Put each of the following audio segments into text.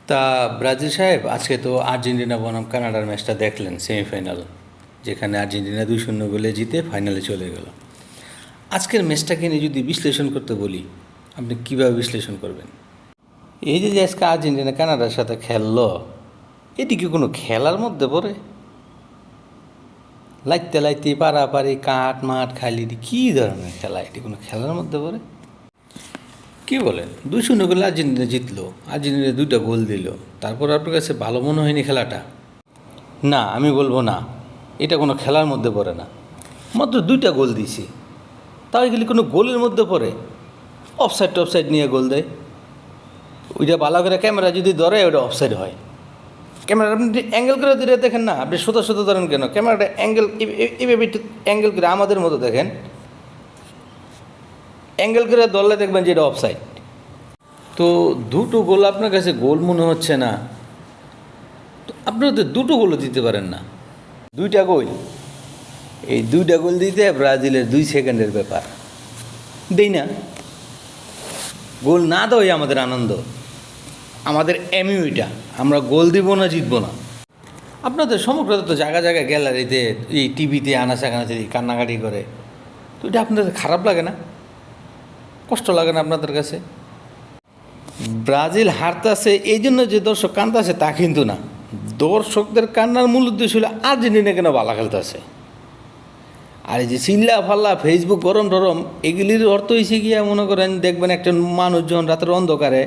তা ব্রাজিল সাহেব, আজকে তো আর্জেন্টিনা বনাম কানাডার ম্যাচটা দেখলেন, সেমিফাইনাল, যেখানে আর্জেন্টিনা 2-0 গোলে জিতে ফাইনালে চলে গেল। আজকের ম্যাচটাকে নিয়ে যদি বিশ্লেষণ করতে বলি, আপনি কীভাবে বিশ্লেষণ করবেন? এই যে আজকে আর্জেন্টিনা কানাডার সাথে খেললো, এটি কি কোনো খেলার মধ্যে পড়ে? লাইতে লাইতে পারাপারি কাঠ মাঠ খাইলি, কী ধরনের খেলা? এটি কোনো খেলার মধ্যে পড়ে? কী বলেন? 2-0 গোলে আর্জেন্টিনা জিতলো, আর্জেন্টিনা 2টা গোল দিল, তারপর আপনার কাছে ভালো মনে হয়নি খেলাটা? না, আমি বলবো না, এটা কোনো খেলার মধ্যে পড়ে না। মাত্র 2টা গোল দিয়েছি, তাও এগুলি কোনো গোলের মধ্যে পড়ে? অফসাইড টফসাইড নিয়ে গোল দেয়, ওইটা ভালো করে ক্যামেরা যদি ধরে ওটা অফসাইড হয়। ক্যামেরা আপনি অ্যাঙ্গেল করে দিলে দেখেন না, আপনি সোজা সোজা ধরেন কেন? ক্যামেরাটা অ্যাঙ্গেল এভাবে একটু অ্যাঙ্গেল করে আমাদের মতো দেখেন, অ্যাঙ্গেল করে ধরলে দেখবেন যে এটা অফসাইড। তো 2টো গোল আপনার কাছে গোল মনে হচ্ছে না, তো আপনারা তো 2টো গোলও দিতে পারেন না। 2টা গোল, এই 2টা গোল দিতে ব্রাজিলের 2 সেকেন্ডের ব্যাপার। দেই না, গোল না দেওয়াই আমাদের আনন্দ, আমাদের এমইউটা। আমরা গোল দিব না, জিতবো না। আপনাদের সমগ্র তো জায়গা জায়গায় গ্যালারিতে, এই টিভিতে আনাচাকানাচি কান্নাকাটি করে, তো এটা আপনাদের খারাপ লাগে না? কষ্ট লাগে না আপনাদের কাছে? ব্রাজিল হারতেছে এই জন্য যে দর্শক কান্দাছে তা কিন্তু না। দর্শকদের কান্নার মূল উদ্দেশ্য হলো আর্জেন্টিনা কেন ভালো খেলতেছে। আর এই যে চিল্লা ফাল্লা ফেসবুক গরম টরম, এগুলির অর্থ হয়েছে গিয়া, মনে করেন দেখবেন একটা মানুষ যখন রাতের অন্ধকারে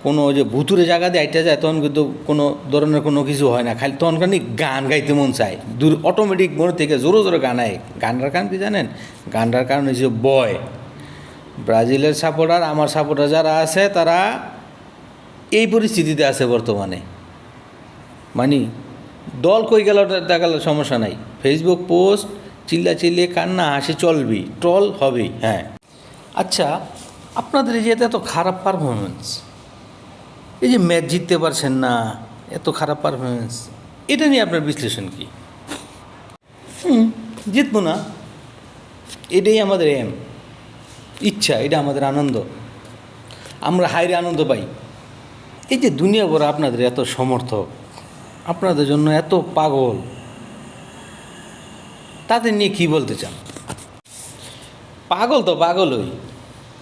কোনো যে ভুতুরে জায়গা দিয়ে আইটা যায়, তখন কিন্তু কোনো ধরনের কোনো কিছু হয় না, খালি তখন খানি গান গাইতে মন চায়, দূর অটোমেটিক মনে থেকে জোরে জোরে গান আয়। গানটার কারণ কি জানেন? গানটার কারণ হচ্ছে বয়। ব্রাজিলের সাপোর্টার, আমার সাপোর্টার যারা আছে, তারা এই পরিস্থিতিতে আছে বর্তমানে। মানে দল কই গেল দেখালে সমস্যা নাই, ফেসবুক পোস্ট, চিল্লা চিল্লিয়ে কান্না হাসি চলবি, ট্রল হবেই। হ্যাঁ, আচ্ছা, আপনাদের এই যে এত খারাপ পারফরমেন্স, এই যে ম্যাচ জিততে পারছেন না, এত খারাপ পারফরমেন্স, এটা নিয়ে আপনার বিশ্লেষণ কী? জিতবো না, এটাই আমাদের ইচ্ছা, এটা আমাদের আনন্দ, আমরা হাইরে আনন্দ পাই। এই যে দুনিয়া ভরা আপনাদের এত সমর্থক, আপনাদের জন্য এত পাগল, তাদের নিয়ে কী বলতে চান? পাগল তো পাগলই,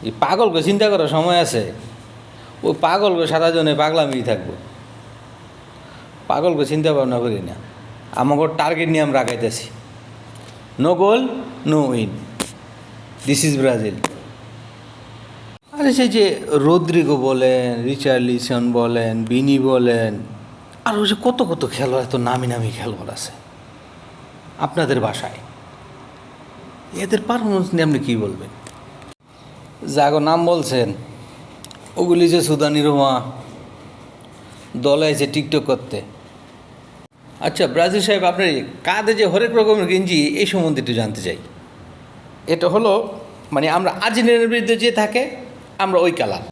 এই পাগলকে চিন্তা করার সময় আছে? ওই পাগলকে সারা জনে পাগলামিই থাকবো, পাগলকে চিন্তা ভাবনা করি না। আমাকে টার্গেট নিয়ে আমরা আগাইতেছি, no goal no win, this is Brazil. আরে সেই যে রদ্রিগো বলেন, রিচার্লিসন বলেন, বিনি বলেন, আর ওই যে কত কত খেলোয়াড়, এত নামি নামি খেলোয়াড় আছে আপনাদের বাসায়, এদের পারফরমেন্স নিয়ে আপনি কী বলবেন? যাগো নাম বলছেন, ওগুলি যে সুদানি রোমা দলে আছে টিকটক করতে। আচ্ছা ব্রাজিল সাহেব, আপনার কাঁধে যে হরেক রকমের গেঞ্জি, এই সম্বন্ধে একটু জানতে চাই। এটা হলো মানে আমরা আর্জেন্টিনার বিরুদ্ধে যে থাকে, আমরা ওই কালার।